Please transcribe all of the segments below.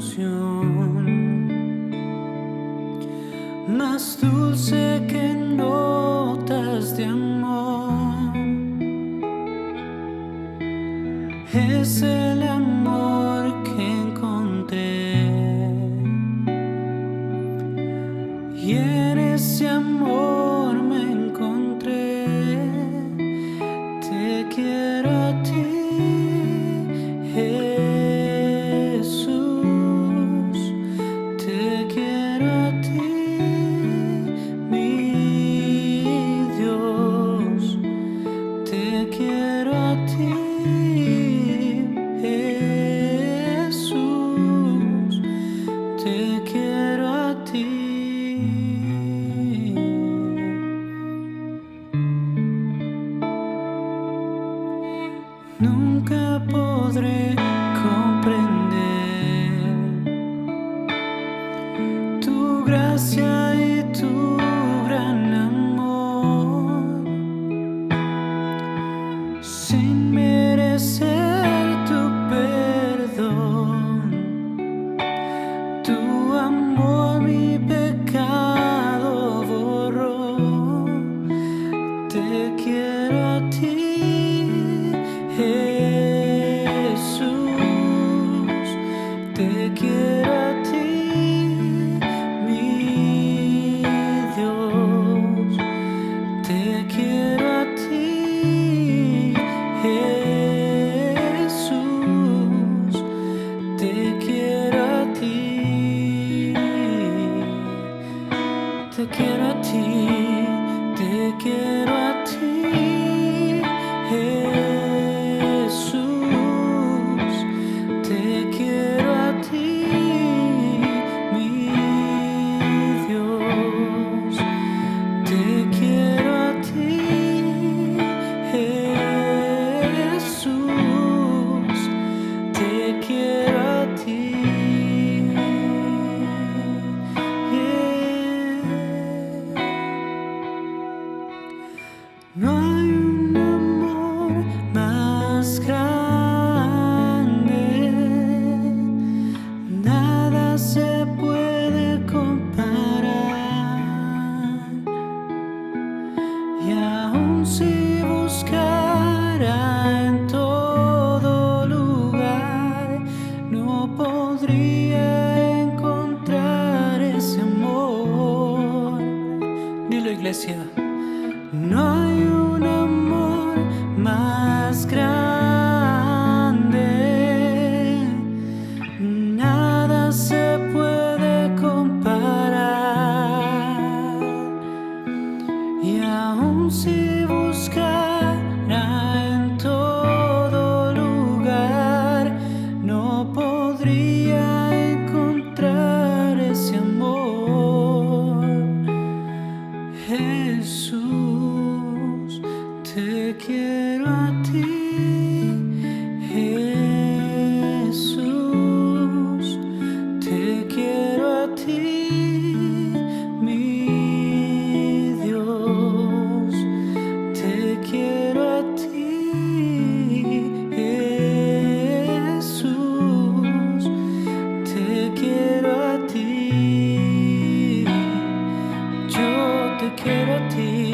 canción más dulce que notas de amor. Es el amor que encontré, y en ese amor me encontré. Te quiero a ti, Jesús. Te quiero a ti, mi Dios. Te quiero a ti, Jesús. Te quiero a ti. Nunca podré comprender tu gracia y tu gran amor, sin merecer tu perdón. Tu amor mi pecado borró. Te quiero a ti, Jesús. Te quiero a ti, mi Dios. Te quiero a ti, Jesús. Te quiero a ti. Te quiero a ti. Te quiero a ti, Jesús. Te quiero a ti, mi Dios. Te quiero a ti, Jesús. Te quiero a ti. No hay un amor más grande, nada se puede comparar. Y aun si buscara en todo lugar, no podría encontrar ese amor. Dilo, iglesia. No hay un amor más grande, nada se puede comparar. Y aun si buscara en todo lugar, no podría encontrar ese amor. Jesús, te quiero a ti, Jesús. Te quiero a ti, mi Dios. Te quiero a ti, Jesús. Te quiero a ti. Yo te quiero a ti,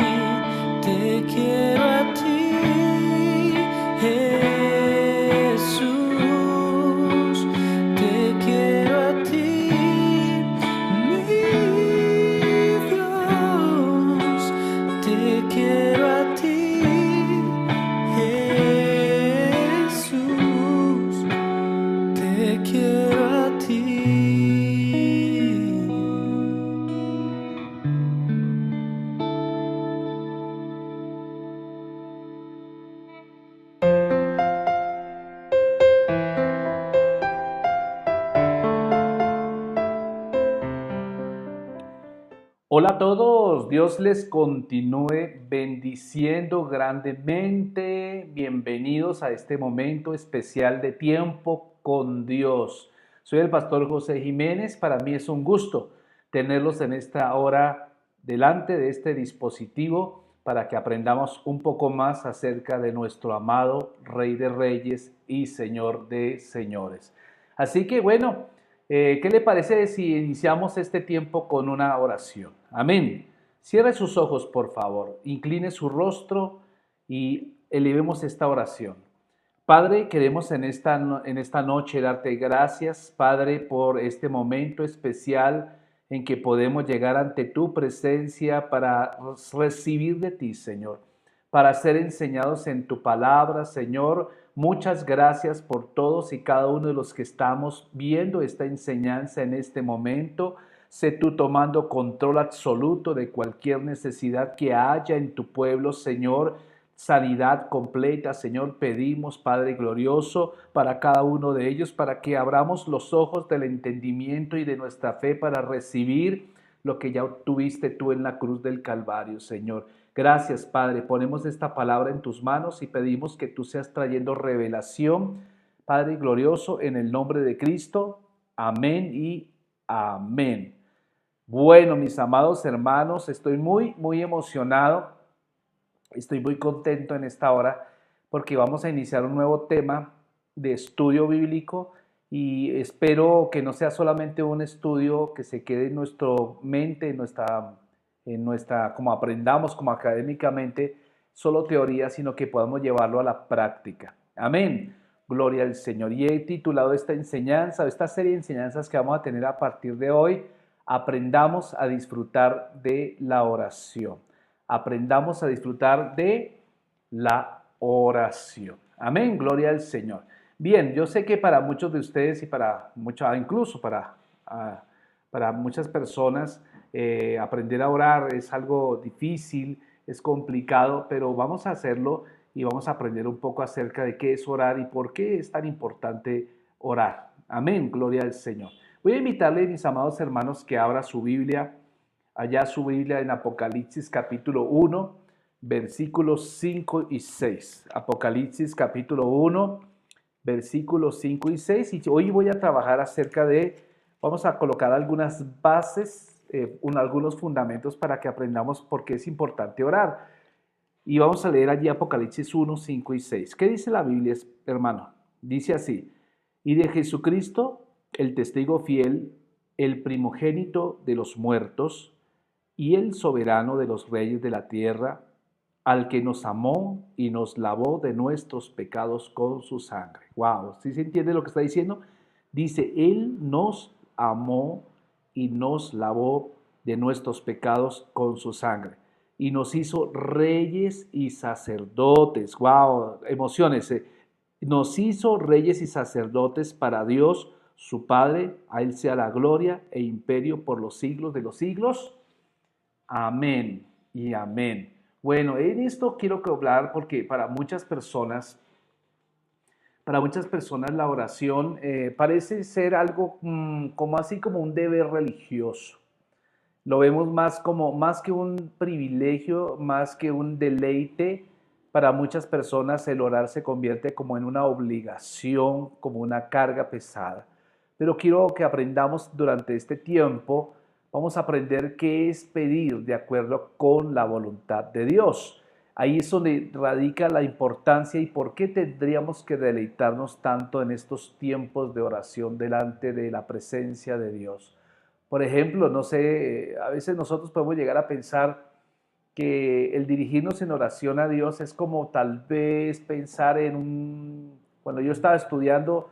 te quiero a ti, Jesús. Te quiero a ti, mi Dios. Te quiero a ti, Jesús. Te quiero a ti. Hola a todos, Dios les continúe bendiciendo grandemente. Bienvenidos a este momento especial de tiempo con Dios. Soy el pastor José Jiménez. Para mí es un gusto tenerlos en esta hora delante de este dispositivo para que aprendamos un poco más acerca de nuestro amado Rey de Reyes y Señor de Señores. Así que bueno, ¿Qué le parece si iniciamos este tiempo con una oración? Amén. Cierre sus ojos, por favor. Incline su rostro y elevemos esta oración. Padre, queremos en esta noche darte gracias, Padre, por este momento especial en que podemos llegar ante tu presencia para recibir de ti, Señor, para ser enseñados en tu palabra, Señor. Muchas gracias por todos y cada uno de los que estamos viendo esta enseñanza en este momento. Sé tú tomando control absoluto de cualquier necesidad que haya en tu pueblo, Señor. Sanidad completa, Señor, pedimos, Padre glorioso, para cada uno de ellos, para que abramos los ojos del entendimiento y de nuestra fe para recibir lo que ya obtuviste tú en la cruz del Calvario, Señor. Gracias, Padre. Ponemos esta palabra en tus manos y pedimos que tú seas trayendo revelación, Padre glorioso, en el nombre de Cristo. Amén y amén. Bueno, mis amados hermanos, estoy muy emocionado. Estoy muy contento en esta hora porque vamos a iniciar un nuevo tema de estudio bíblico y espero que no sea solamente un estudio que se quede en nuestra mente, como aprendamos, como académicamente, solo teoría, sino que podamos llevarlo a la práctica. Amén. Gloria al Señor. Y he titulado esta enseñanza, esta serie de enseñanzas que vamos a tener a partir de hoy, Aprendamos a disfrutar de la oración. Aprendamos a disfrutar de la oración. Amén, gloria al Señor. Bien, yo sé que para muchos de ustedes y para muchos, incluso para muchas personas, aprender a orar es algo difícil, es complicado, pero vamos a hacerlo y vamos a aprender un poco acerca de qué es orar y por qué es tan importante orar. Amén, gloria al Señor. Voy a invitarle, mis amados hermanos, que abra su Biblia, allá su Biblia en Apocalipsis capítulo 1, versículos 5 y 6. Apocalipsis capítulo 1, versículos 5 y 6. Y hoy voy a trabajar acerca vamos a colocar algunas bases, algunos fundamentos para que aprendamos por qué es importante orar. Y vamos a leer allí Apocalipsis 1, 5 y 6. ¿Qué dice la Biblia, hermano? Dice así: y de Jesucristo, el testigo fiel, el primogénito de los muertos y el soberano de los reyes de la tierra, al que nos amó y nos lavó de nuestros pecados con su sangre. Wow, ¿sí se entiende lo que está diciendo? Dice, Él nos amó y nos lavó de nuestros pecados con su sangre. Y nos hizo reyes y sacerdotes. Wow, emociones. Nos hizo reyes y sacerdotes para Dios, su Padre. A Él sea la gloria e imperio por los siglos de los siglos. Amén y amén. Bueno, en esto quiero hablar porque para muchas personas la oración parece ser algo como así como un deber religioso. Lo vemos más que un privilegio, más que un deleite. Para muchas personas el orar se convierte como en una obligación, como una carga pesada. Pero quiero que aprendamos durante este tiempo, vamos a aprender qué es pedir de acuerdo con la voluntad de Dios. Ahí es donde radica la importancia y por qué tendríamos que deleitarnos tanto en estos tiempos de oración delante de la presencia de Dios. Por ejemplo, no sé, a veces nosotros podemos llegar a pensar que el dirigirnos en oración a Dios es como tal vez pensar Cuando yo estaba estudiando,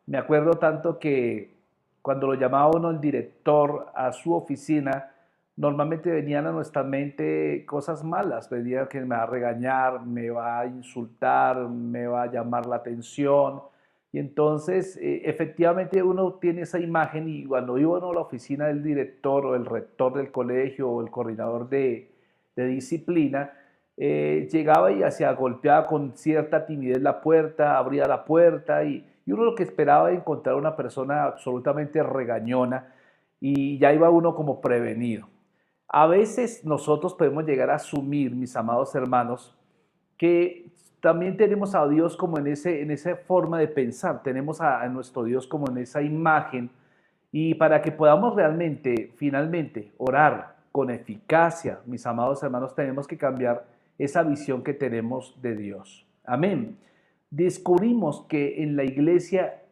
me acuerdo tanto que cuando lo llamaba uno el director a su oficina, normalmente venían a nuestra mente cosas malas, venía que me va a regañar, me va a insultar, me va a llamar la atención. Y entonces, efectivamente, uno tiene esa imagen y cuando iba uno a la oficina del director o el rector del colegio o el coordinador de disciplina, llegaba y hacía golpeaba con cierta timidez la puerta, abría la puerta y uno lo que esperaba era encontrar una persona absolutamente regañona y ya iba uno como prevenido. A veces nosotros podemos llegar a asumir, mis amados hermanos, que también tenemos a Dios como en esa forma de pensar, tenemos a nuestro Dios como en esa imagen y para que podamos realmente, finalmente, orar con eficacia, mis amados hermanos, tenemos que cambiar esa visión que tenemos de Dios. Amén. Descubrimos que en la iglesia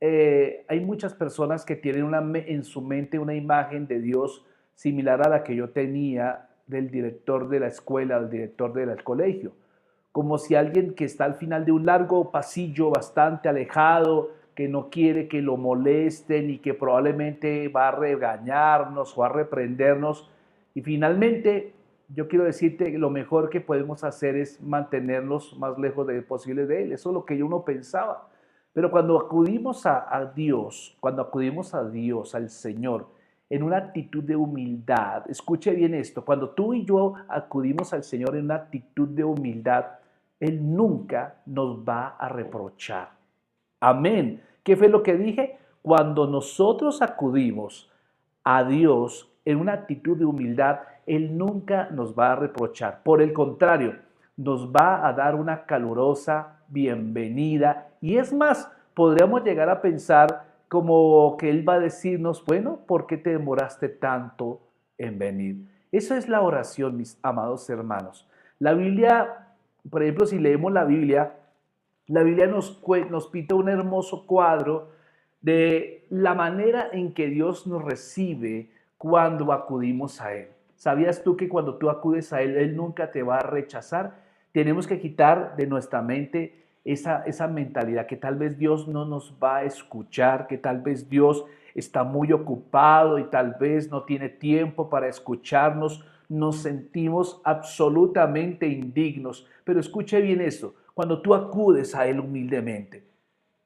hay muchas personas que tienen en su mente una imagen de Dios similar a la que yo tenía del director de la escuela, del director del colegio, como si alguien que está al final de un largo pasillo bastante alejado, que no quiere que lo molesten y que probablemente va a regañarnos o a reprendernos. Y finalmente, yo quiero decirte que lo mejor que podemos hacer es mantenernos más lejos de posible de Él. Eso es lo que uno pensaba. Pero cuando acudimos a Dios, cuando acudimos a Dios, al Señor, en una actitud de humildad, escuche bien esto, cuando tú y yo acudimos al Señor en una actitud de humildad, Él nunca nos va a reprochar. Amén. ¿Qué fue lo que dije? Cuando nosotros acudimos a Dios en una actitud de humildad, Él nunca nos va a reprochar. Por el contrario, nos va a dar una calurosa bienvenida. Y es más, podríamos llegar a pensar como que Él va a decirnos, bueno, ¿por qué te demoraste tanto en venir? Esa es la oración, mis amados hermanos. La Biblia, por ejemplo, si leemos la Biblia nos pinta un hermoso cuadro de la manera en que Dios nos recibe cuando acudimos a Él. ¿Sabías tú que cuando tú acudes a Él, Él nunca te va a rechazar? Tenemos que quitar de nuestra mente esa mentalidad que tal vez Dios no nos va a escuchar, que tal vez Dios está muy ocupado y tal vez no tiene tiempo para escucharnos. Nos sentimos absolutamente indignos. Pero escuche bien esto, cuando tú acudes a Él humildemente,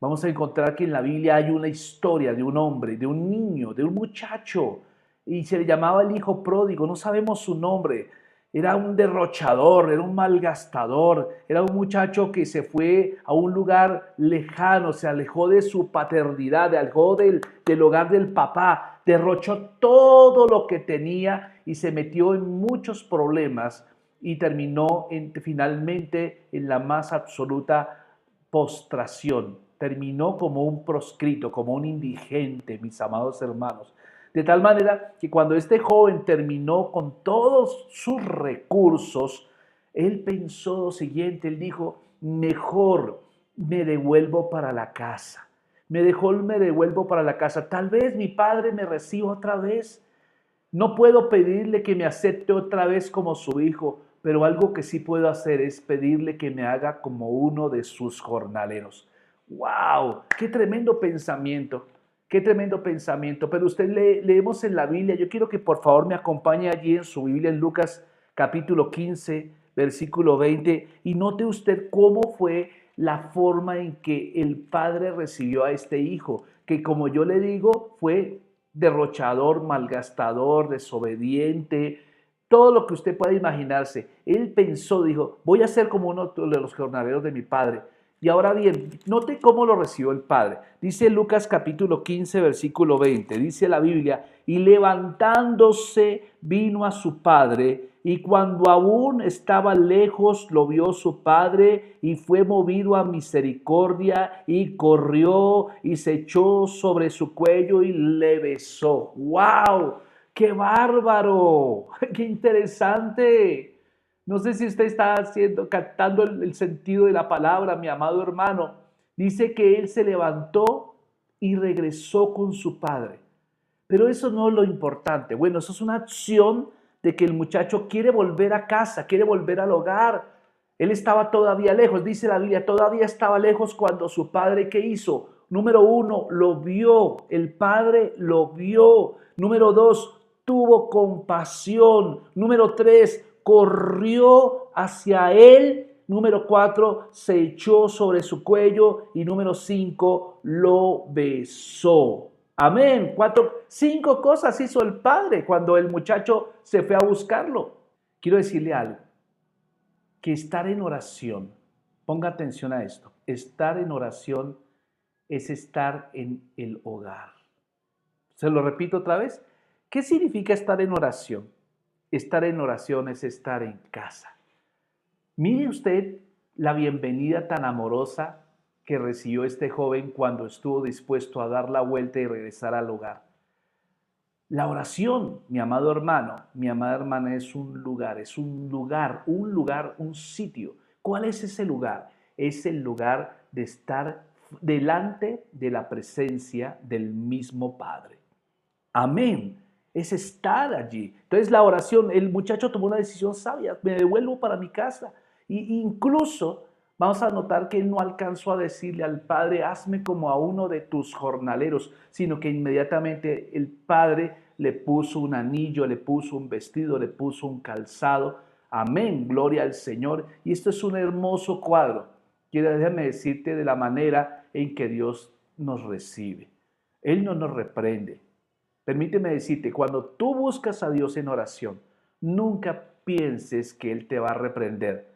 vamos a encontrar que en la Biblia hay una historia de un hombre, de un niño, de un muchacho, y se le llamaba el hijo pródigo, no sabemos su nombre. Era un derrochador, era un malgastador, era un muchacho que se fue a un lugar lejano, se alejó de su paternidad, se alejó del hogar del papá, derrochó todo lo que tenía y se metió en muchos problemas y terminó finalmente en la más absoluta postración. Terminó como un proscrito, como un indigente, mis amados hermanos. De tal manera que cuando este joven terminó con todos sus recursos, él pensó lo siguiente, él dijo, mejor me devuelvo para la casa. Me devuelvo para la casa. Tal vez mi padre me reciba otra vez. No puedo pedirle que me acepte otra vez como su hijo, pero algo que sí puedo hacer es pedirle que me haga como uno de sus jornaleros. ¡Wow! ¡Qué tremendo pensamiento! ¡Qué tremendo pensamiento! Pero leemos en la Biblia, yo quiero que por favor me acompañe allí en su Biblia en Lucas capítulo 15, versículo 20, y note usted cómo fue la forma en que el padre recibió a este hijo, que como yo le digo, fue derrochador, malgastador, desobediente, todo lo que usted pueda imaginarse. Él pensó, dijo, voy a ser como uno de los jornaleros de mi padre. Y ahora bien, note cómo lo recibió el padre. Dice Lucas capítulo 15, versículo 20, dice la Biblia, y levantándose vino a su padre, y cuando aún estaba lejos lo vio su padre, y fue movido a misericordia, y corrió, y se echó sobre su cuello, y le besó. ¡Wow! ¡Qué bárbaro! ¡Qué interesante! No sé si usted está captando el sentido de la palabra, mi amado hermano. Dice que él se levantó y regresó con su padre. Pero eso no es lo importante. Bueno, eso es una acción de que el muchacho quiere volver a casa, quiere volver al hogar. Él estaba todavía lejos, dice la Biblia, todavía estaba lejos cuando su padre, ¿qué hizo? Número uno, lo vio, el padre lo vio. Número dos, tuvo compasión. Número tres, corrió hacia él. Número cuatro, se echó sobre su cuello. Y número cinco, lo besó. Amén. Cinco cosas hizo el padre cuando el muchacho se fue a buscarlo. Quiero decirle algo, que estar en oración, ponga atención a esto, estar en oración es estar en el hogar. Se lo repito otra vez. ¿Qué significa estar en oración? Estar en oración es estar en casa. Mire usted la bienvenida tan amorosa que recibió este joven cuando estuvo dispuesto a dar la vuelta y regresar al hogar. La oración, mi amado hermano, mi amada hermana, es un lugar, un sitio. ¿Cuál es ese lugar? Es el lugar de estar delante de la presencia del mismo Padre. Amén. Es estar allí. Entonces la oración, el muchacho tomó una decisión sabia, me devuelvo para mi casa. Y incluso vamos a notar que él no alcanzó a decirle al padre, hazme como a uno de tus jornaleros, sino que inmediatamente el padre le puso un anillo, le puso un vestido, le puso un calzado. Amén, gloria al Señor. Y esto es un hermoso cuadro. Déjame decirte de la manera en que Dios nos recibe. Él no nos reprende. Permíteme decirte, cuando tú buscas a Dios en oración, nunca pienses que Él te va a reprender.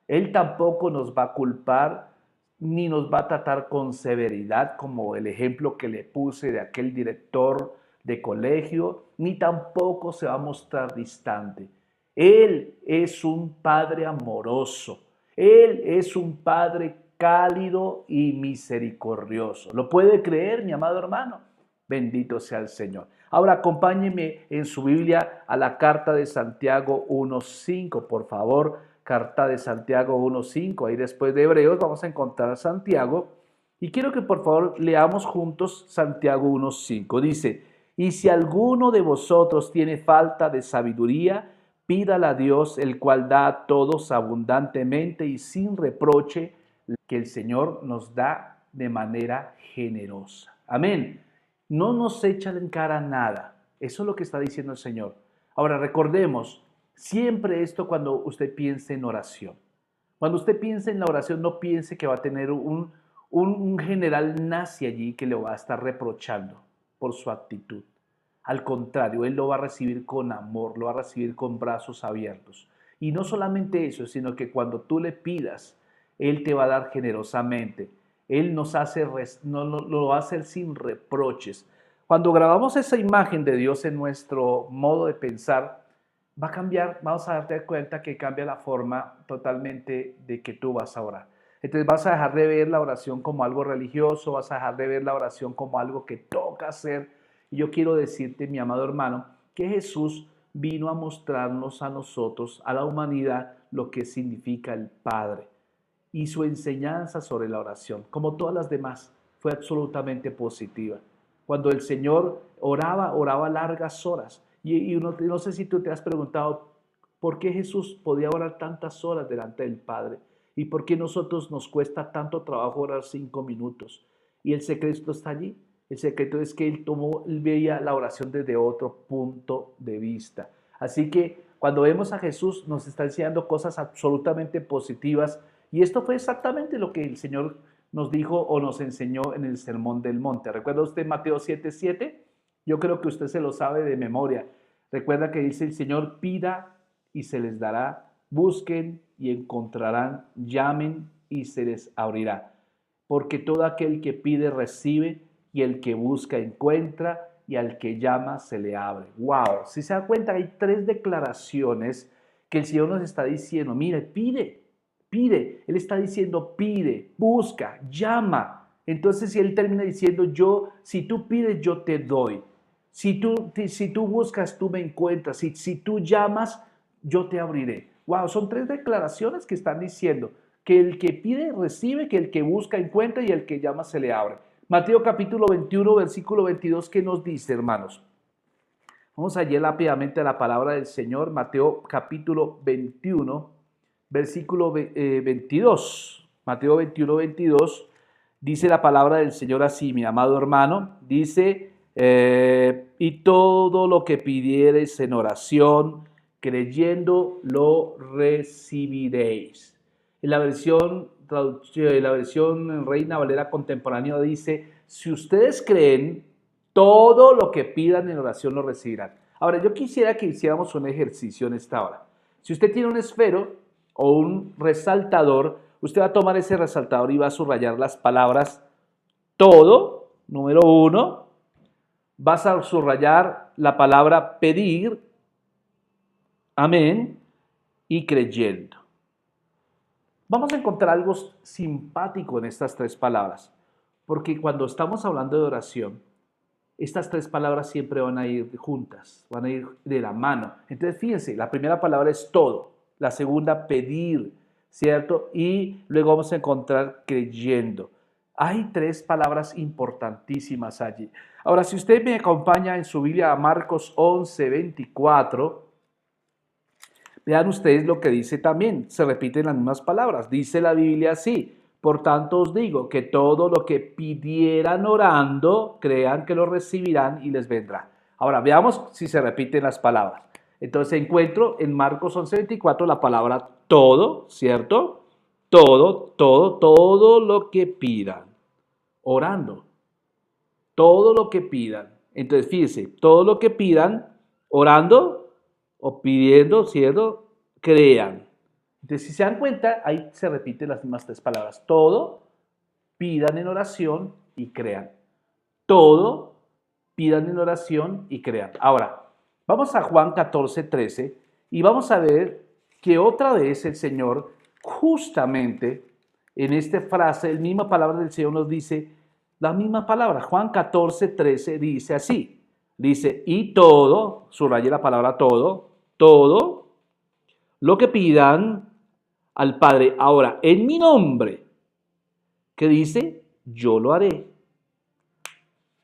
Él tampoco nos va a culpar ni nos va a tratar con severidad, como el ejemplo que le puse de aquel director de colegio, ni tampoco se va a mostrar distante. Él es un Padre amoroso. Él es un Padre cálido y misericordioso. ¿Lo puede creer, mi amado hermano? Bendito sea el Señor. Ahora acompáñeme en su Biblia a la carta de Santiago 1.5, por favor. Carta de Santiago 1.5. Ahí después de Hebreos vamos a encontrar a Santiago. Y quiero que por favor leamos juntos Santiago 1.5. Dice, y si alguno de vosotros tiene falta de sabiduría, pídala a Dios, el cual da a todos abundantemente y sin reproche, que el Señor nos da de manera generosa. Amén. No nos echan en cara nada. Eso es lo que está diciendo el Señor. Ahora recordemos, siempre esto cuando usted piense en oración. Cuando usted piense en la oración, no piense que va a tener un general nazi allí que le va a estar reprochando por su actitud. Al contrario, Él lo va a recibir con amor, lo va a recibir con brazos abiertos. Y no solamente eso, sino que cuando tú le pidas, Él te va a dar generosamente. Él nos hace, no, lo va a hacer sin reproches. Cuando grabamos esa imagen de Dios en nuestro modo de pensar, va a cambiar, vamos a darte cuenta que cambia la forma totalmente de que tú vas a orar. Entonces vas a dejar de ver la oración como algo religioso, vas a dejar de ver la oración como algo que toca hacer. Y yo quiero decirte, mi amado hermano, que Jesús vino a mostrarnos a nosotros, a la humanidad, lo que significa el Padre. Y su enseñanza sobre la oración, como todas las demás, fue absolutamente positiva. Cuando el Señor oraba largas horas. Y no sé si tú te has preguntado por qué Jesús podía orar tantas horas delante del Padre y por qué nosotros nos cuesta tanto trabajo orar 5 minutos. Y el secreto está allí. El secreto es que él veía la oración desde otro punto de vista. Así que cuando vemos a Jesús nos está enseñando cosas absolutamente positivas. Y esto fue exactamente lo que el Señor nos dijo o nos enseñó en el Sermón del Monte. ¿Recuerda usted Mateo 7:7? Yo creo que usted se lo sabe de memoria. Recuerda que dice el Señor, pida y se les dará, busquen y encontrarán, llamen y se les abrirá. Porque todo aquel que pide recibe y el que busca encuentra y al que llama se le abre. ¡Wow! Si se da cuenta, hay 3 declaraciones que el Señor nos está diciendo. Mire, pide. Pide, Él está diciendo pide, busca, llama. Entonces si Él termina diciendo si tú pides yo te doy. Si tú buscas tú me encuentras. Si tú llamas yo te abriré. Wow, son 3 declaraciones que están diciendo que el que pide recibe, que el que busca encuentra y el que llama se le abre. Mateo capítulo 21 versículo 22, ¿qué nos dice, hermanos? Vamos allí rápidamente a la palabra del Señor. Mateo capítulo 21 versículo 22, Mateo 21, 22, dice la palabra del Señor así, mi amado hermano, dice, y todo lo que pidiereis en oración, creyendo, lo recibiréis. En la versión Reina Valera contemporánea dice, si ustedes creen, todo lo que pidan en oración lo recibirán. Ahora, yo quisiera que hiciéramos un ejercicio en esta hora. Si usted tiene un esfero, o un resaltador, usted va a tomar ese resaltador y va a subrayar las palabras todo, número 1, vas a subrayar la palabra pedir, amén, y creyendo. Vamos a encontrar algo simpático en estas 3 palabras, porque cuando estamos hablando de oración, estas 3 palabras siempre van a ir juntas, van a ir de la mano. Entonces, fíjense, la primera palabra es todo. La segunda, pedir, ¿cierto? Y luego vamos a encontrar creyendo. Hay tres palabras importantísimas allí. Ahora, si usted me acompaña en su Biblia a Marcos 11:24, vean ustedes lo que dice también. Se repiten las mismas palabras. Dice la Biblia así: por tanto os digo que todo lo que pidieran orando, crean que lo recibirán y les vendrá. Ahora, veamos si se repiten las palabras. Entonces encuentro en Marcos 11:24 la palabra todo, ¿cierto? Todo lo que pidan, orando, todo lo que pidan. Entonces, fíjense, todo lo que pidan, orando o pidiendo, ¿cierto? Crean. Entonces, si se dan cuenta, ahí se repiten las mismas tres palabras. Todo, pidan en oración y crean. Todo, pidan en oración y crean. Ahora, vamos a Juan 14:13 y vamos a ver que otra vez el Señor, justamente en esta frase, la misma palabra del Señor nos dice, la misma palabra. Juan 14:13 dice así, dice, y todo, subraye la palabra todo lo que pidan al Padre ahora en mi nombre, que dice, yo lo haré.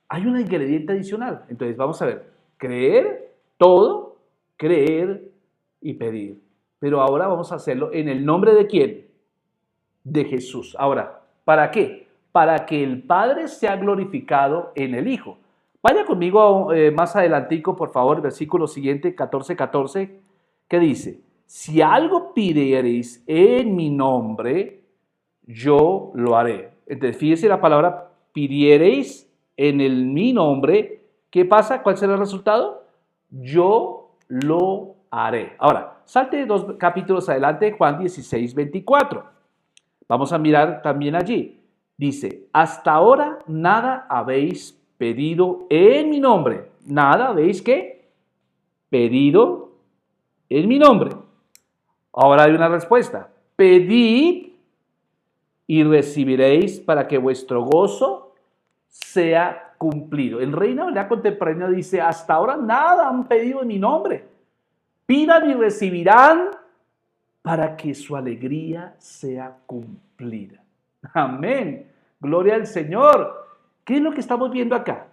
Hay un ingrediente adicional. Entonces vamos a ver, creer, todo, creer y pedir. Pero ahora vamos a hacerlo en el nombre de ¿quién? De Jesús. Ahora, ¿para qué? Para que el Padre sea glorificado en el Hijo. Vaya conmigo más adelantico, por favor, versículo siguiente, 14:14, que dice, si algo pidiereis en mi nombre, yo lo haré. Entonces, fíjese la palabra pidiereis en mi nombre. ¿Qué pasa? ¿Cuál será el resultado? Yo lo haré. Ahora, salte 2 capítulos adelante, Juan 16:24. Vamos a mirar también allí. Dice, hasta ahora nada habéis pedido en mi nombre. Nada habéis ¿qué? Pedido en mi nombre. Ahora hay una respuesta. Pedid y recibiréis para que vuestro gozo sea cumplido. El Reina Valera Contemporánea dice, hasta ahora nada han pedido en mi nombre. Pidan y recibirán para que su alegría sea cumplida. Amén. Gloria al Señor. ¿Qué es lo que estamos viendo acá?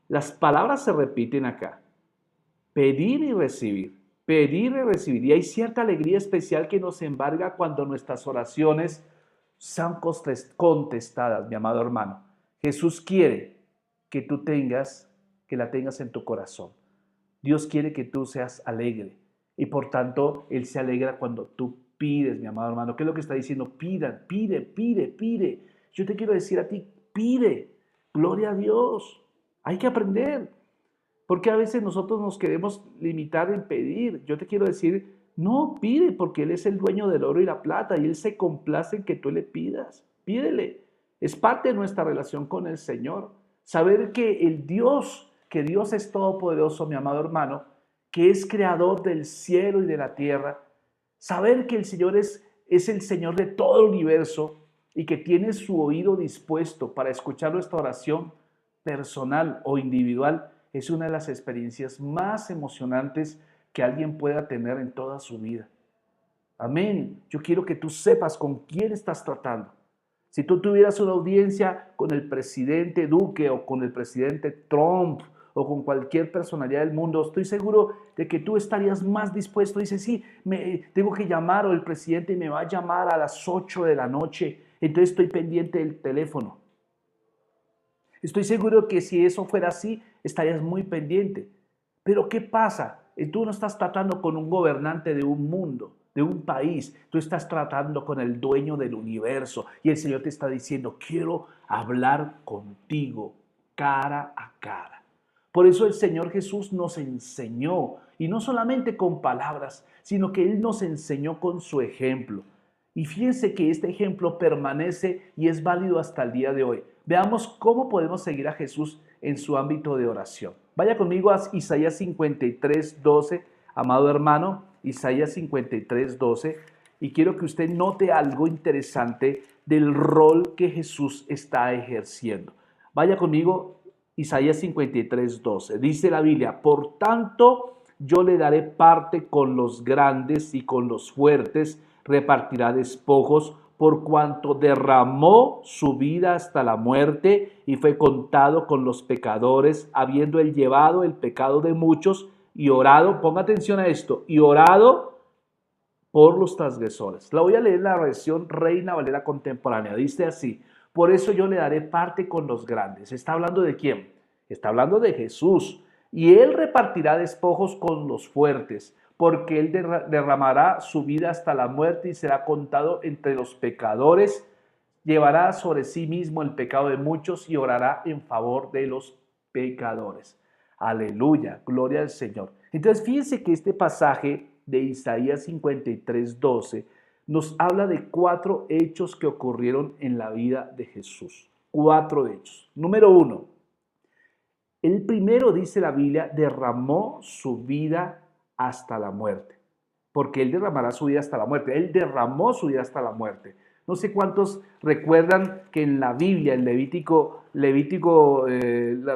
Las palabras se repiten acá. Pedir y recibir. Pedir y recibir. Y hay cierta alegría especial que nos embarga cuando nuestras oraciones son contestadas, mi amado hermano. Jesús quiere que que la tengas en tu corazón. Dios quiere que tú seas alegre y por tanto Él se alegra cuando tú pides, mi amado hermano. ¿Qué es lo que está diciendo? Pide. Yo te quiero decir a ti, pide. Gloria a Dios. Hay que aprender. Porque a veces nosotros nos queremos limitar en pedir. Yo te quiero decir, no, pide, porque Él es el dueño del oro y la plata y Él se complace en que tú le pidas. Pídele. Es parte de nuestra relación con el Señor. Saber que Dios es todopoderoso, mi amado hermano, que es creador del cielo y de la tierra. Saber que el Señor es el Señor de todo el universo y que tiene su oído dispuesto para escuchar nuestra oración personal o individual es una de las experiencias más emocionantes que alguien pueda tener en toda su vida. Amén. Yo quiero que tú sepas con quién estás tratando. Si tú tuvieras una audiencia con el presidente Duque o con el presidente Trump o con cualquier personalidad del mundo, estoy seguro de que tú estarías más dispuesto. Dices, sí, tengo que llamar o el presidente me va a llamar a las 8 de la noche, entonces estoy pendiente del teléfono. Estoy seguro que si eso fuera así, estarías muy pendiente. Pero ¿qué pasa? Tú no estás tratando con un gobernante de un mundo, de un país. Tú estás tratando con el dueño del universo. Y el Señor te está diciendo, quiero hablar contigo cara a cara. Por eso el Señor Jesús nos enseñó, y no solamente con palabras, sino que Él nos enseñó con su ejemplo. Y fíjense que este ejemplo permanece y es válido hasta el día de hoy. Veamos cómo podemos seguir a Jesús en su ámbito de oración. Vaya conmigo a Isaías 53:12, amado hermano, Isaías 53:12, y quiero que usted note algo interesante del rol que Jesús está ejerciendo. Vaya conmigo, Isaías 53:12. Dice la Biblia, por tanto, yo le daré parte con los grandes y con los fuertes repartirá despojos, por cuanto derramó su vida hasta la muerte y fue contado con los pecadores, habiendo él llevado el pecado de muchos y orado, ponga atención a esto, y orado por los transgresores. La voy a leer en la versión Reina Valera contemporánea. Dice así: por eso yo le daré parte con los grandes. ¿Está hablando de quién? Está hablando de Jesús. Y él repartirá despojos con los fuertes, porque él derramará su vida hasta la muerte y será contado entre los pecadores. Llevará sobre sí mismo el pecado de muchos y orará en favor de los pecadores. Aleluya, gloria al Señor. Entonces fíjense que este pasaje de Isaías 53:12 nos habla de 4 hechos que ocurrieron en la vida de Jesús. 4 hechos. Número 1. El primero, dice la Biblia, derramó su vida hasta la muerte. Porque él derramará su vida hasta la muerte. Él derramó su vida hasta la muerte. No sé cuántos recuerdan que en la Biblia, en Levítico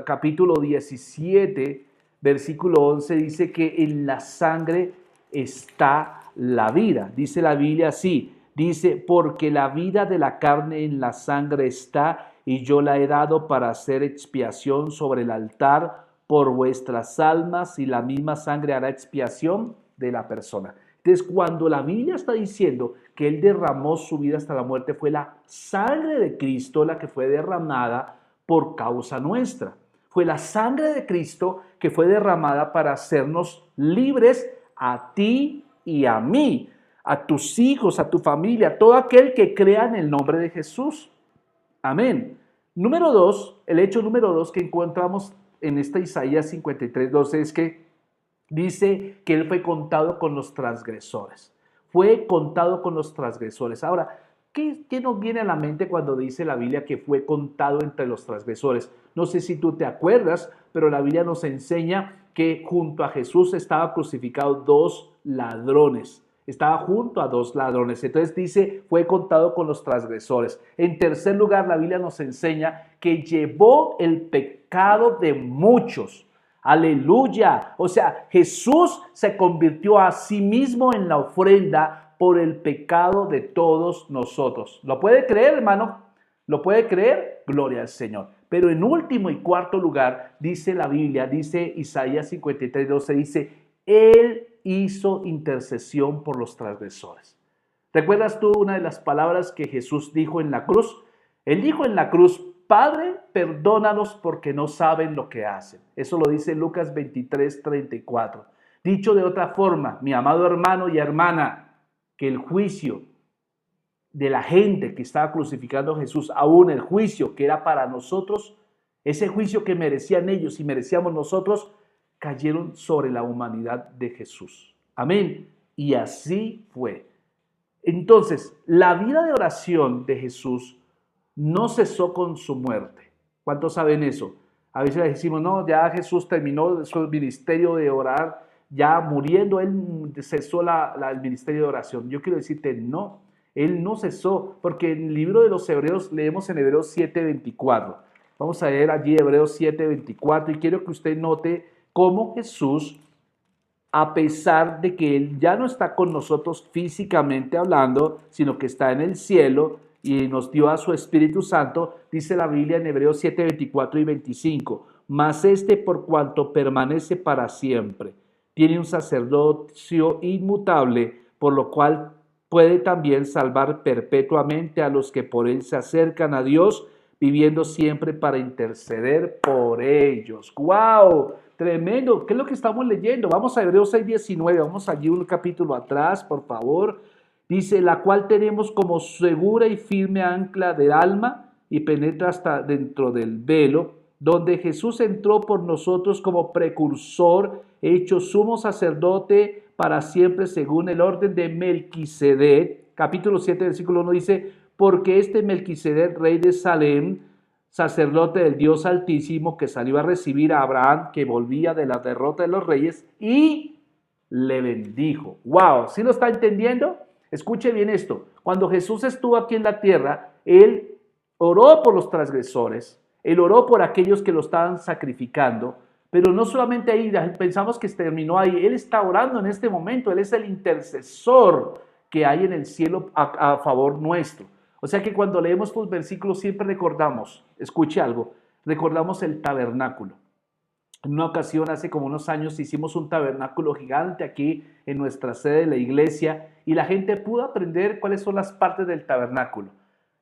capítulo 17, versículo 11, dice que en la sangre está la vida. Dice la Biblia así, dice, porque la vida de la carne en la sangre está, y yo la he dado para hacer expiación sobre el altar por vuestras almas, y la misma sangre hará expiación de la persona. Entonces, cuando la Biblia está diciendo que él derramó su vida hasta la muerte, fue la sangre de Cristo la que fue derramada por causa nuestra. Fue la sangre de Cristo que fue derramada para hacernos libres a ti y a mí, a tus hijos, a tu familia, a todo aquel que crea en el nombre de Jesús. Amén. Número 2, el hecho número 2 que encontramos en esta Isaías 53:12 es que dice que él fue contado con los transgresores. Fue contado con los transgresores. Ahora, ¿qué nos viene a la mente cuando dice la Biblia que fue contado entre los transgresores? No sé si tú te acuerdas, pero la Biblia nos enseña que junto a Jesús estaban crucificados 2 ladrones. Estaba junto a 2 ladrones. Entonces dice, fue contado con los transgresores. En tercer lugar, la Biblia nos enseña que llevó el pecado de muchos. Aleluya. O sea, Jesús se convirtió a sí mismo en la ofrenda por el pecado de todos nosotros. ¿Lo puede creer, hermano? ¿Lo puede creer? Gloria al Señor. Pero en último y cuarto lugar, dice la Biblia, dice Isaías 53:12, dice, él hizo intercesión por los transgresores. ¿Recuerdas tú una de las palabras que Jesús dijo en la cruz? Él dijo en la cruz, Padre, perdónalos porque no saben lo que hacen. Eso lo dice Lucas 23:34. Dicho de otra forma, mi amado hermano y hermana, que el juicio de la gente que estaba crucificando a Jesús, aún el juicio que era para nosotros, ese juicio que merecían ellos y merecíamos nosotros, cayeron sobre la humanidad de Jesús. Amén. Y así fue. Entonces, la vida de oración de Jesús no cesó con su muerte. ¿Cuántos saben eso? A veces decimos, no, ya Jesús terminó su ministerio de orar, ya muriendo, él cesó el ministerio de oración. Yo quiero decirte, no, él no cesó, porque en el libro de los Hebreos leemos en Hebreos 7:24. Vamos a leer allí Hebreos 7:24 y quiero que usted note cómo Jesús, a pesar de que él ya no está con nosotros físicamente hablando, sino que está en el cielo, y nos dio a su Espíritu Santo, dice la Biblia en Hebreos 7:24 y 25, mas por cuanto permanece para siempre, tiene un sacerdocio inmutable, por lo cual puede también salvar perpetuamente a los que por él se acercan a Dios, viviendo siempre para interceder por ellos. ¡Wow! Tremendo. ¿Qué es lo que estamos leyendo? Vamos a Hebreos 6:19, vamos allí un capítulo atrás, por favor. Dice, la cual tenemos como segura y firme ancla del alma y penetra hasta dentro del velo, donde Jesús entró por nosotros como precursor, hecho sumo sacerdote para siempre según el orden de Melquisedec. Capítulo 7, versículo 1 dice, porque este Melquisedec, rey de Salem, sacerdote del Dios Altísimo, que salió a recibir a Abraham, que volvía de la derrota de los reyes, y le bendijo. ¡Wow! ¿Sí lo está entendiendo? Escuche bien esto. Cuando Jesús estuvo aquí en la tierra, él oró por los transgresores, él oró por aquellos que lo estaban sacrificando, pero no solamente ahí, pensamos que terminó ahí, él está orando en este momento, él es el intercesor que hay en el cielo a favor nuestro. O sea que cuando leemos estos versículos siempre recordamos, escuche algo, recordamos el tabernáculo. En una ocasión, hace como unos años, hicimos un tabernáculo gigante aquí en nuestra sede de la iglesia y la gente pudo aprender cuáles son las partes del tabernáculo.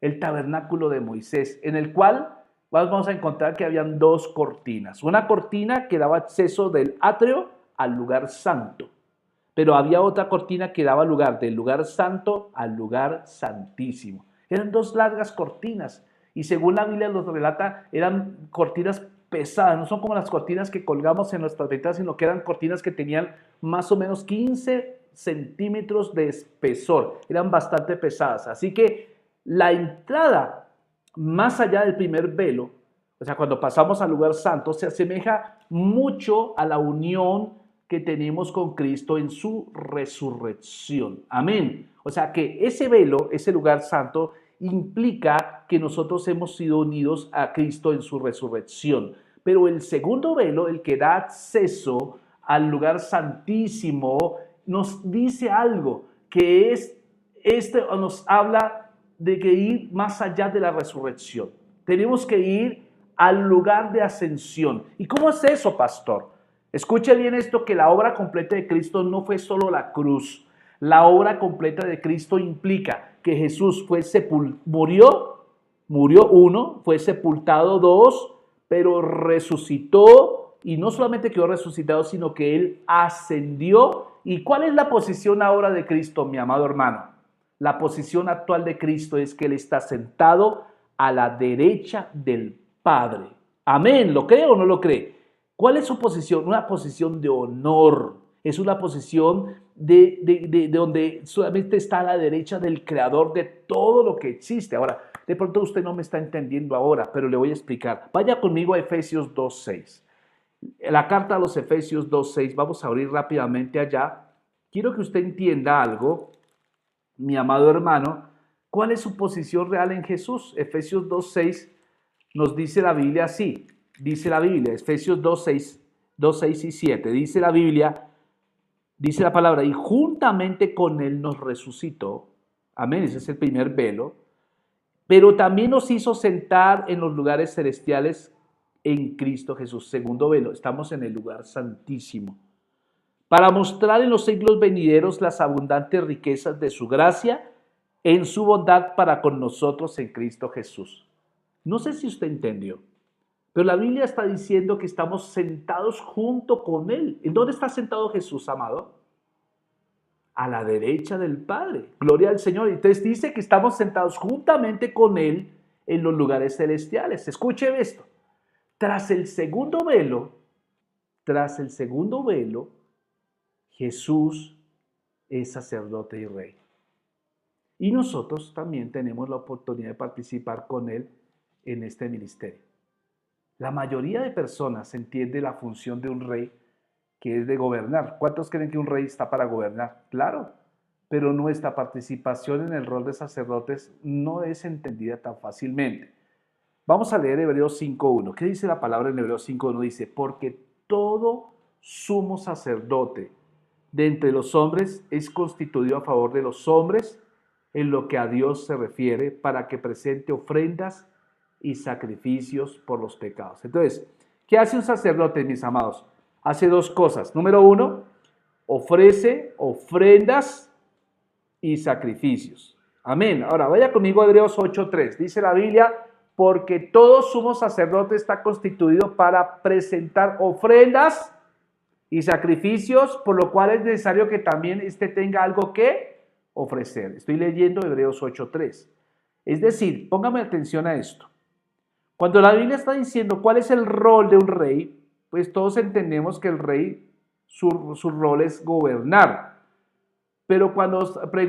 El tabernáculo de Moisés, en el cual vamos a encontrar que habían dos cortinas. Una cortina que daba acceso del atrio al lugar santo, pero había otra cortina que daba lugar del lugar santo al lugar santísimo. Eran dos largas cortinas y según la Biblia los relata, eran cortinas pesadas, no son como las cortinas que colgamos en nuestras ventanas, sino que eran cortinas que tenían más o menos 15 centímetros de espesor, eran bastante pesadas. Así que la entrada más allá del primer velo, o sea, cuando pasamos al lugar santo, se asemeja mucho a la unión que tenemos con Cristo en su resurrección. Amén. O sea que ese velo, ese lugar santo, implica que nosotros hemos sido unidos a Cristo en su resurrección. Pero el segundo velo, el que da acceso al lugar santísimo, nos dice algo, que es, nos habla de que ir más allá de la resurrección. Tenemos que ir al lugar de ascensión. ¿Y cómo es eso, pastor? Escuche bien esto, que la obra completa de Cristo no fue solo la cruz. La obra completa de Cristo implica que Jesús murió uno, fue sepultado dos, pero resucitó y no solamente quedó resucitado, sino que Él ascendió. ¿Y cuál es la posición ahora de Cristo, mi amado hermano? La posición actual de Cristo es que Él está sentado a la derecha del Padre. Amén, ¿lo cree o no lo cree? ¿Cuál es su posición? Una posición de honor. Es una posición de donde solamente está a la derecha del creador de todo lo que existe. Ahora, de pronto usted no me está entendiendo ahora, pero le voy a explicar. Vaya conmigo a Efesios 2:6. La carta a los Efesios 2:6, vamos a abrir rápidamente allá. Quiero que usted entienda algo, mi amado hermano. ¿Cuál es su posición real en Jesús? Efesios 2:6 nos dice la Biblia así. Dice la Biblia, Efesios 2:6 y 7. Dice la Biblia, dice la palabra, y juntamente con Él nos resucitó. Amén, ese es el primer velo. Pero también nos hizo sentar en los lugares celestiales en Cristo Jesús. Segundo velo, estamos en el lugar santísimo. Para mostrar en los siglos venideros las abundantes riquezas de su gracia en su bondad para con nosotros en Cristo Jesús. No sé si usted entendió, pero la Biblia está diciendo que estamos sentados junto con Él. ¿En dónde está sentado Jesús, amado? A la derecha del Padre. Gloria al Señor. Entonces dice que estamos sentados juntamente con Él en los lugares celestiales. Escuche esto. Tras el segundo velo, Jesús es sacerdote y rey. Y nosotros también tenemos la oportunidad de participar con Él en este ministerio. La mayoría de personas entiende la función de un rey, que es de gobernar. ¿Cuántos creen que un rey está para gobernar? Claro, pero nuestra participación en el rol de sacerdotes no es entendida tan fácilmente. Vamos a leer Hebreos 5:1. ¿Qué dice la palabra en Hebreos 5:1? Dice, porque todo sumo sacerdote de entre los hombres es constituido a favor de los hombres en lo que a Dios se refiere, para que presente ofrendas y sacrificios por los pecados. Entonces, ¿qué hace un sacerdote, mis amados? Hace dos cosas. Número uno, ofrece ofrendas y sacrificios. Amén. Ahora, vaya conmigo a Hebreos 8:3. Dice la Biblia, porque todo sumo sacerdote está constituido para presentar ofrendas y sacrificios, por lo cual es necesario que también éste tenga algo que ofrecer. Estoy leyendo Hebreos 8:3. Es decir, póngame atención a esto. Cuando la Biblia está diciendo cuál es el rol de un rey, pues todos entendemos que el rey, su rol es gobernar. Pero cuando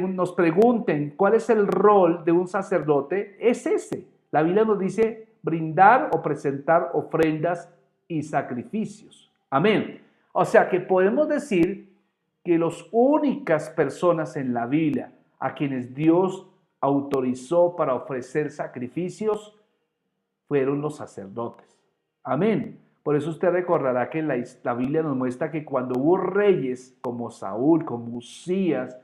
nos pregunten cuál es el rol de un sacerdote, es ese. La Biblia nos dice brindar o presentar ofrendas y sacrificios. Amén. O sea que podemos decir que las únicas personas en la Biblia a quienes Dios autorizó para ofrecer sacrificios fueron los sacerdotes. Amén. Por eso usted recordará que la Biblia nos muestra que cuando hubo reyes como Saúl, como Usías,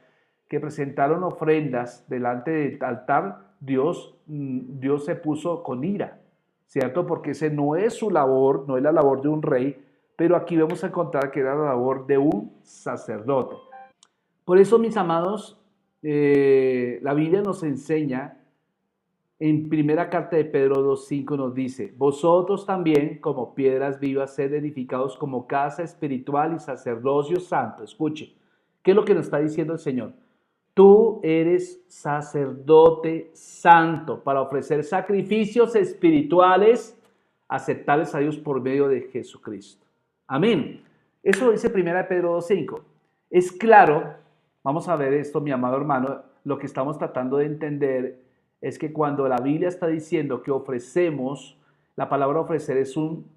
que presentaron ofrendas delante del altar, Dios se puso con ira, ¿cierto? Porque ese no es su labor, no es la labor de un rey, pero aquí vamos a encontrar que era la labor de un sacerdote. Por eso, mis amados, la Biblia nos enseña, en primera carta de Pedro 2:5 nos dice, vosotros también como piedras vivas sed edificados como casa espiritual y sacerdocio santo. Escuche, ¿qué es lo que nos está diciendo el Señor? Tú eres sacerdote santo para ofrecer sacrificios espirituales aceptables a Dios por medio de Jesucristo. Amén. Eso lo dice 1 Pedro 2:5. Es claro, vamos a ver esto, mi amado hermano, lo que estamos tratando de entender es que cuando la Biblia está diciendo que ofrecemos, la palabra ofrecer es un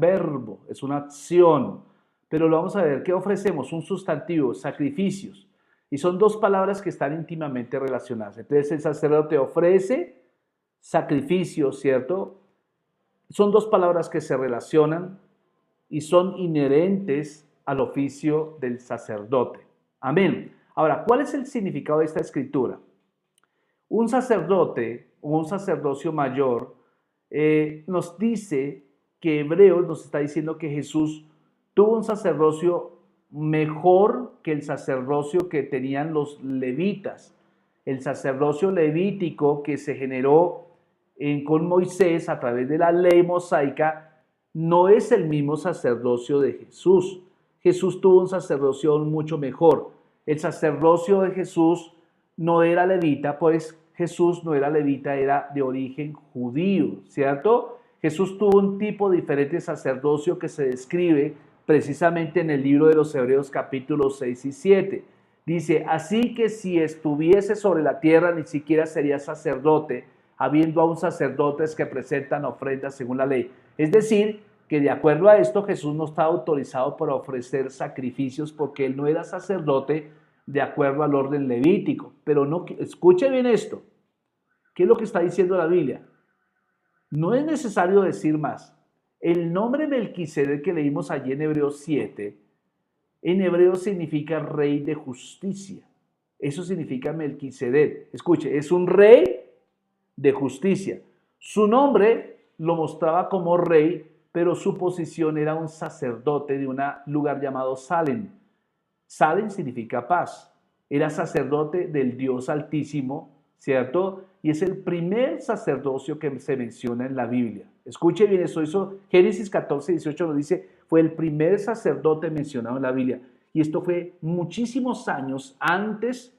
verbo, es una acción, pero lo vamos a ver, ¿qué ofrecemos? Un sustantivo, sacrificios. Y son dos palabras que están íntimamente relacionadas. Entonces el sacerdote ofrece sacrificios, ¿cierto? Son dos palabras que se relacionan y son inherentes al oficio del sacerdote. Amén. Ahora, ¿cuál es el significado de esta escritura? Un sacerdote o un sacerdocio mayor nos dice que Hebreos nos está diciendo que Jesús tuvo un sacerdocio mejor que el sacerdocio que tenían los levitas. El sacerdocio levítico que se generó con Moisés a través de la ley mosaica no es el mismo sacerdocio de Jesús. Jesús tuvo un sacerdocio mucho mejor. El sacerdocio de Jesús no era levita, pues Jesús no era levita, era de origen judío, ¿cierto? Jesús tuvo un tipo diferente de sacerdocio que se describe precisamente en el libro de los Hebreos capítulos 6 y 7. Dice, así que si estuviese sobre la tierra ni siquiera sería sacerdote, habiendo aún sacerdotes que presentan ofrendas según la ley. Es decir, que de acuerdo a esto Jesús no estaba autorizado para ofrecer sacrificios porque él no era sacerdote de acuerdo al orden levítico. Pero no, escuche bien esto. ¿Qué es lo que está diciendo la Biblia? No es necesario decir más. El nombre Melquisedec que leímos allí en Hebreos 7, en hebreo significa rey de justicia. Eso significa Melquisedec. Escuche, es un rey de justicia. Su nombre lo mostraba como rey, pero su posición era un sacerdote de un lugar llamado Salem. Salem significa paz. Era sacerdote del Dios Altísimo, ¿cierto? Y es el primer sacerdocio que se menciona en la Biblia. Escuche bien eso Génesis 14:18 nos dice, fue el primer sacerdote mencionado en la Biblia. Y esto fue muchísimos años antes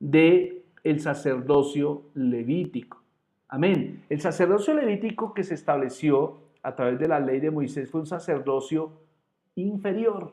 de el sacerdocio levítico. Amén. El sacerdocio levítico que se estableció a través de la ley de Moisés fue un sacerdocio inferior.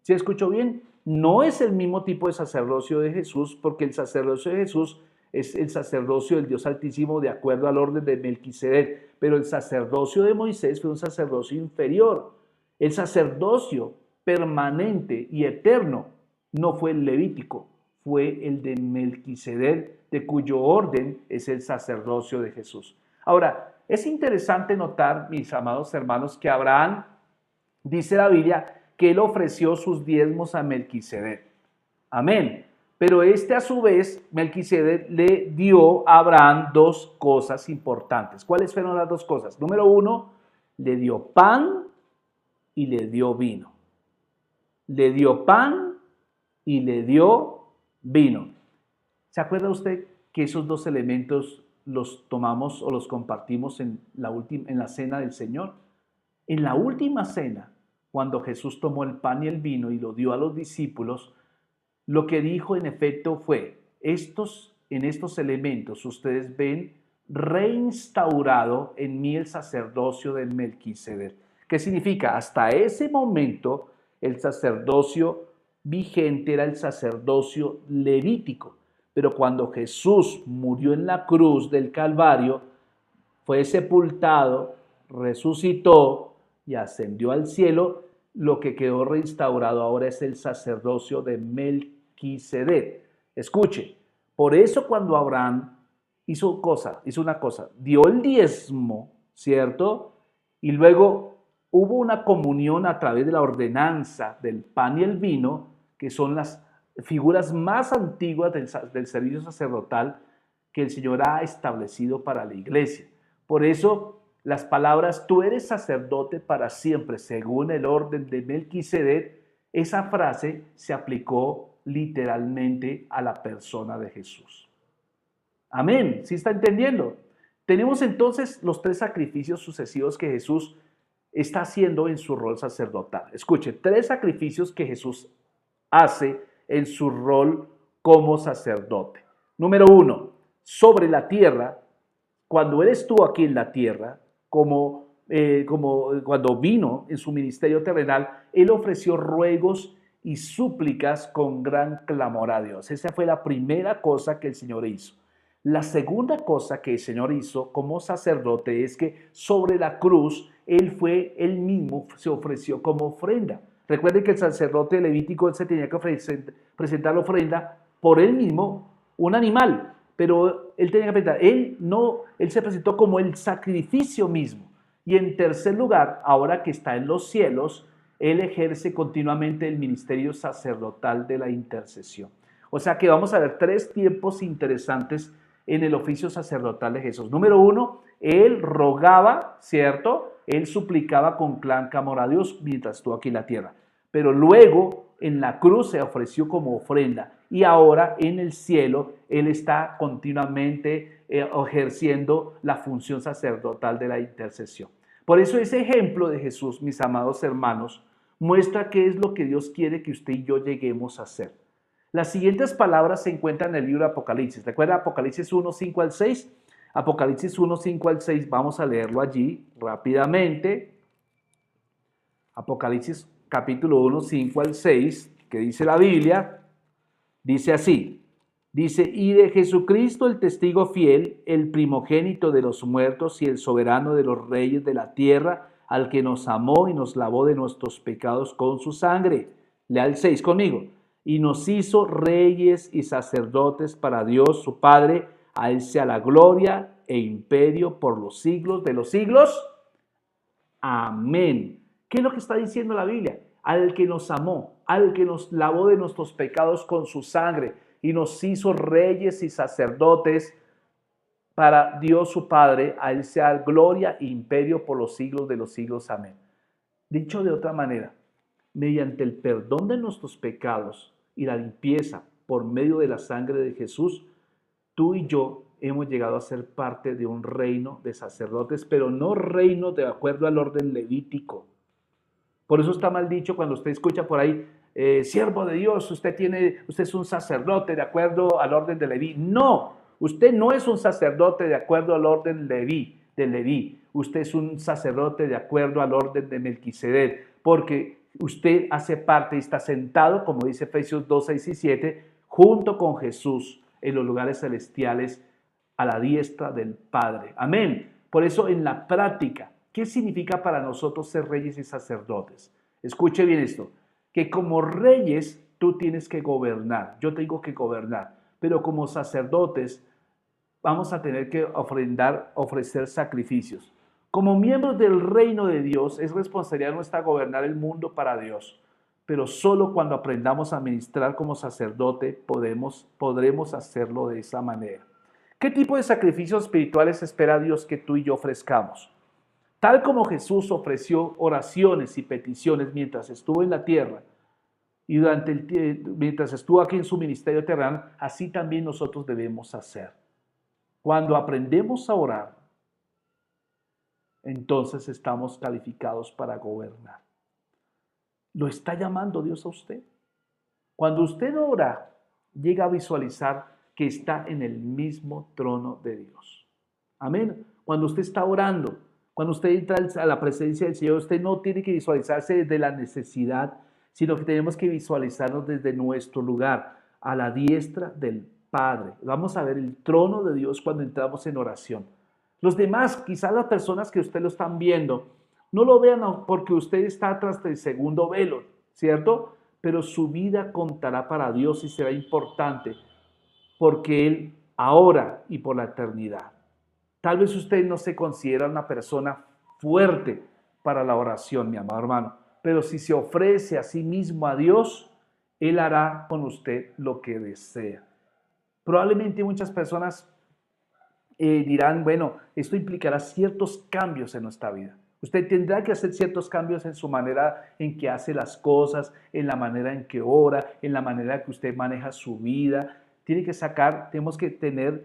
¿Sí escuchó bien? No es el mismo tipo de sacerdocio de Jesús, porque el sacerdocio de Jesús es el sacerdocio del Dios Altísimo de acuerdo al orden de Melquisedec, pero el sacerdocio de Moisés fue un sacerdocio inferior. El sacerdocio permanente y eterno no fue el levítico, fue el de Melquisedec, de cuyo orden es el sacerdocio de Jesús. Ahora, es interesante notar, mis amados hermanos, que Abraham, dice la Biblia, que él ofreció sus diezmos a Melquisedec. Amén. Pero a su vez, Melquisedec le dio a Abraham dos cosas importantes. ¿Cuáles fueron las dos cosas? Número uno, le dio pan y le dio vino. Le dio pan y le dio vino. ¿Se acuerda usted que esos dos elementos los tomamos o los compartimos en la cena del Señor? En la última cena, cuando Jesús tomó el pan y el vino y lo dio a los discípulos, lo que dijo en efecto fue, en estos elementos ustedes ven reinstaurado en mí el sacerdocio de Melquisedec. ¿Qué significa? Hasta ese momento el sacerdocio vigente era el sacerdocio levítico, pero cuando Jesús murió en la cruz del Calvario, fue sepultado, resucitó y ascendió al cielo, lo que quedó reinstaurado ahora es el sacerdocio de Melquisedec. Escuche, por eso cuando Abraham hizo una cosa, dio el diezmo, ¿cierto? Y luego hubo una comunión a través de la ordenanza del pan y el vino, que son las figuras más antiguas del servicio sacerdotal que el Señor ha establecido para la iglesia. Por eso las palabras tú eres sacerdote para siempre, según el orden de Melquisedec, esa frase se aplicó literalmente a la persona de Jesús. Amén, ¿sí está entendiendo? Tenemos entonces los 3 sacrificios sucesivos que Jesús está haciendo en su rol sacerdotal. Escuche, 3 sacrificios que Jesús hace en su rol como sacerdote. Número 1, sobre la tierra, cuando Él estuvo aquí en la tierra, como cuando vino en su ministerio terrenal, Él ofreció ruegos y súplicas con gran clamor a Dios. Esa fue la primera cosa que el Señor hizo. La segunda cosa que el Señor hizo como sacerdote es que sobre la cruz él mismo se ofreció como ofrenda. Recuerden que el sacerdote levítico él se tenía que presentar la ofrenda por él mismo, un animal, pero él tenía que presentar, él se presentó como el sacrificio mismo. Y en tercer lugar, ahora que está en los cielos, él ejerce continuamente el ministerio sacerdotal de la intercesión. O sea que vamos a ver 3 tiempos interesantes en el oficio sacerdotal de Jesús. Número 1, él rogaba, ¿cierto? Él suplicaba con gran clamor a Dios mientras estuvo aquí en la tierra. Pero luego en la cruz se ofreció como ofrenda y ahora en el cielo él está continuamente ejerciendo la función sacerdotal de la intercesión. Por eso ese ejemplo de Jesús, mis amados hermanos, muestra qué es lo que Dios quiere que usted y yo lleguemos a hacer. Las siguientes palabras se encuentran en el libro de Apocalipsis. ¿Recuerda Apocalipsis 1, 5 al 6? Apocalipsis 1, 5 al 6, vamos a leerlo allí rápidamente. Apocalipsis capítulo 1, 5 al 6, que dice la Biblia, dice así, dice, y de Jesucristo el testigo fiel, el primogénito de los muertos y el soberano de los reyes de la tierra, al que nos amó y nos lavó de nuestros pecados con su sangre. Lea el 6 conmigo. Y nos hizo reyes y sacerdotes para Dios su Padre, a Él sea la gloria e imperio por los siglos de los siglos. Amén. ¿Qué es lo que está diciendo la Biblia? Al que nos amó, al que nos lavó de nuestros pecados con su sangre y nos hizo reyes y sacerdotes para Dios su Padre, a Él sea gloria e imperio por los siglos de los siglos. Amén. Dicho de otra manera, mediante el perdón de nuestros pecados y la limpieza por medio de la sangre de Jesús, tú y yo hemos llegado a ser parte de un reino de sacerdotes, pero no reino de acuerdo al orden levítico. Por eso está mal dicho cuando usted escucha por ahí, siervo de Dios, usted es un sacerdote de acuerdo al orden de Leví. No, usted no es un sacerdote de acuerdo al orden de Leví. Usted es un sacerdote de acuerdo al orden de Melquisedec, porque usted hace parte y está sentado, como dice Efesios 2, 6 y 7, junto con Jesús en los lugares celestiales a la diestra del Padre. Amén. Por eso en la práctica, ¿qué significa para nosotros ser reyes y sacerdotes? Escuche bien esto, que como reyes tú tienes que gobernar, yo tengo que gobernar, pero como sacerdotes vamos a tener que ofrecer sacrificios. Como miembros del reino de Dios es responsabilidad nuestra gobernar el mundo para Dios, pero solo cuando aprendamos a ministrar como sacerdote podremos hacerlo de esa manera. ¿Qué tipo de sacrificios espirituales espera Dios que tú y yo ofrezcamos? Tal como Jesús ofreció oraciones y peticiones mientras estuvo en la tierra y mientras estuvo aquí en su ministerio terrenal, así también nosotros debemos hacer. Cuando aprendemos a orar, entonces estamos calificados para gobernar. ¿Lo está llamando Dios a usted? Cuando usted ora, llega a visualizar que está en el mismo trono de Dios. Amén. Cuando usted está orando, cuando usted entra a la presencia del Señor, usted no tiene que visualizarse desde la necesidad, sino que tenemos que visualizarnos desde nuestro lugar, a la diestra del Padre. Vamos a ver el trono de Dios cuando entramos en oración. Los demás, quizás las personas que usted lo están viendo, no lo vean porque usted está tras del segundo velo, ¿cierto? Pero su vida contará para Dios y será importante porque Él ahora y por la eternidad. Tal vez usted no se considera una persona fuerte para la oración, mi amado hermano. Pero si se ofrece a sí mismo a Dios, Él hará con usted lo que desea. Probablemente muchas personas dirán, bueno, esto implicará ciertos cambios en nuestra vida. Usted tendrá que hacer ciertos cambios en su manera en que hace las cosas, en la manera en que ora, en la manera que usted maneja su vida. Tenemos que tener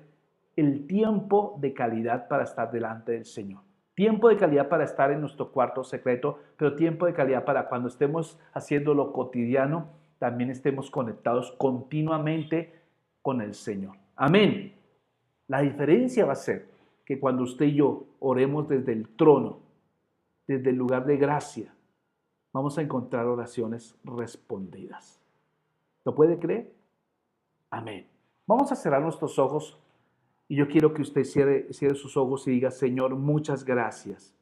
el tiempo de calidad para estar delante del Señor. Tiempo de calidad para estar en nuestro cuarto secreto, pero tiempo de calidad para cuando estemos haciendo lo cotidiano, también estemos conectados continuamente con el Señor. Amén. La diferencia va a ser que cuando usted y yo oremos desde el trono, desde el lugar de gracia, vamos a encontrar oraciones respondidas. ¿Lo puede creer? Amén. Vamos a cerrar nuestros ojos y yo quiero que usted cierre sus ojos y diga, Señor, muchas gracias.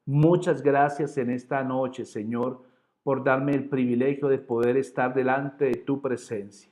Muchas gracias en esta noche, Señor, por darme el privilegio de poder estar delante de tu presencia.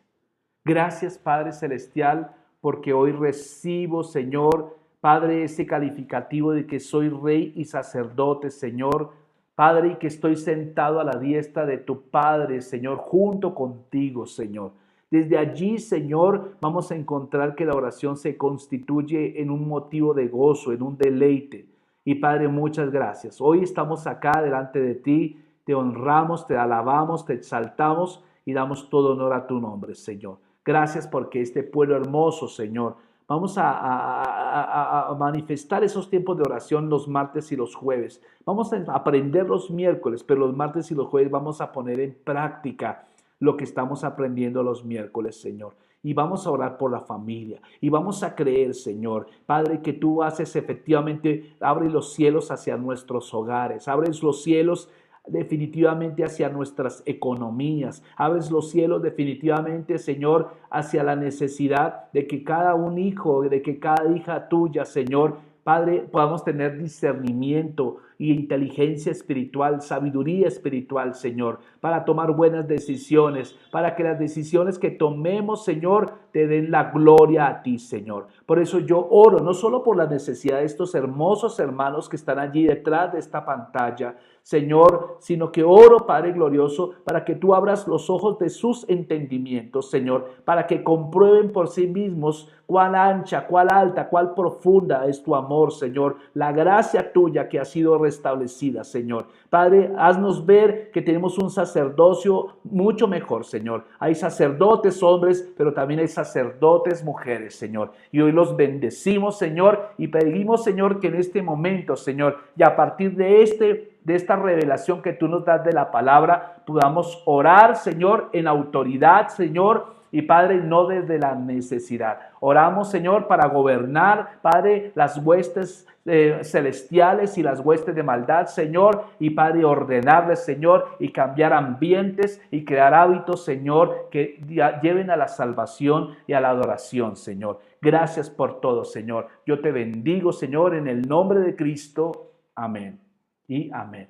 Gracias, Padre Celestial, porque hoy recibo, Señor, Padre, ese calificativo de que soy rey y sacerdote, Señor. Padre, y que estoy sentado a la diestra de tu Padre, Señor, junto contigo, Señor. Desde allí, Señor, vamos a encontrar que la oración se constituye en un motivo de gozo, en un deleite. Y Padre, muchas gracias. Hoy estamos acá delante de ti, te honramos, te alabamos, te exaltamos y damos todo honor a tu nombre, Señor. Gracias porque este pueblo hermoso, Señor, vamos a manifestar esos tiempos de oración los martes y los jueves. Vamos a aprender los miércoles, pero los martes y los jueves vamos a poner en práctica lo que estamos aprendiendo los miércoles, Señor. Y vamos a orar por la familia. Y vamos a creer, Señor, Padre, que tú haces efectivamente, abres los cielos hacia nuestros hogares, abres los cielos definitivamente hacia nuestras economías. Abres los cielos definitivamente, Señor, hacia la necesidad de que cada un hijo, de que cada hija tuya, Señor, Padre, podamos tener discernimiento y inteligencia espiritual, sabiduría espiritual, Señor, para tomar buenas decisiones, para que las decisiones que tomemos, Señor, te den la gloria a ti, Señor. Por eso yo oro, no solo por la necesidad de estos hermosos hermanos que están allí detrás de esta pantalla, Señor, sino que oro, Padre glorioso, para que tú abras los ojos de sus entendimientos, Señor, para que comprueben por sí mismos cuán ancha, cuán alta, cuán profunda es tu amor, Señor, la gracia tuya que ha sido restablecida, Señor. Padre, haznos ver que tenemos un sacerdocio mucho mejor, Señor. Hay sacerdotes hombres, pero también hay sacerdotes mujeres, Señor. Y hoy los bendecimos, Señor, y pedimos, Señor, que en este momento, Señor, y a partir de esta revelación que tú nos das de la palabra, podamos orar, Señor, en autoridad, Señor, y Padre, no desde la necesidad. Oramos, Señor, para gobernar, Padre, las huestes celestiales y las huestes de maldad, Señor, y Padre, ordenarles, Señor, y cambiar ambientes y crear hábitos, Señor, que lleven a la salvación y a la adoración, Señor. Gracias por todo, Señor. Yo te bendigo, Señor, en el nombre de Cristo. Amén y amén.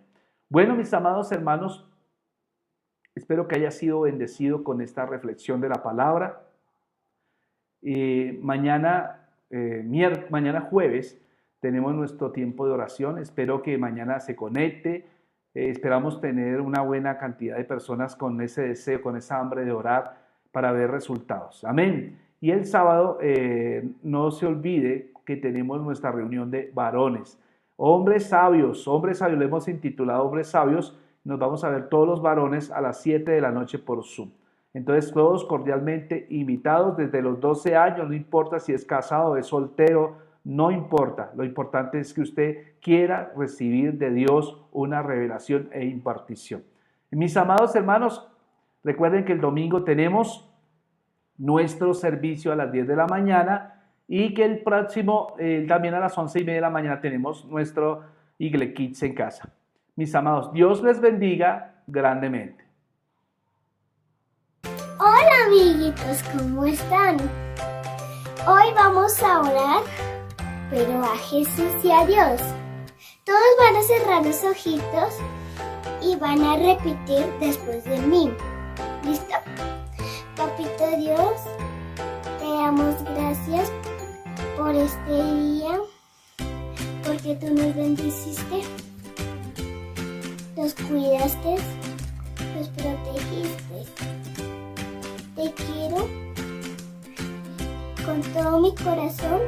Bueno, mis amados hermanos, espero que haya sido bendecido con esta reflexión de la palabra. Mañana jueves tenemos nuestro tiempo de oración. Espero que mañana se conecte. Esperamos tener una buena cantidad de personas con ese deseo, con esa hambre de orar para ver resultados. Amén. Y el sábado no se olvide que tenemos nuestra reunión de varones. Hombres sabios, le hemos intitulado Hombres Sabios. Nos vamos a ver todos los varones a las 7 de la noche por Zoom. Entonces todos cordialmente invitados desde los 12 años, no importa si es casado o es soltero, no importa. Lo importante es que usted quiera recibir de Dios una revelación e impartición. Mis amados hermanos, recuerden que el domingo tenemos nuestro servicio a las 10 de la mañana y que el próximo, también a las 11:30 de la mañana tenemos nuestro Igle Kids en casa. Mis amados, Dios les bendiga grandemente. Hola amiguitos, ¿cómo están? Hoy vamos a orar, pero a Jesús y a Dios. Todos van a cerrar los ojitos y van a repetir después de mí. ¿Listo? Papito Dios, te damos gracias por este día, porque tú nos bendeciste. los cuidaste, los protegiste. Te quiero con todo mi corazón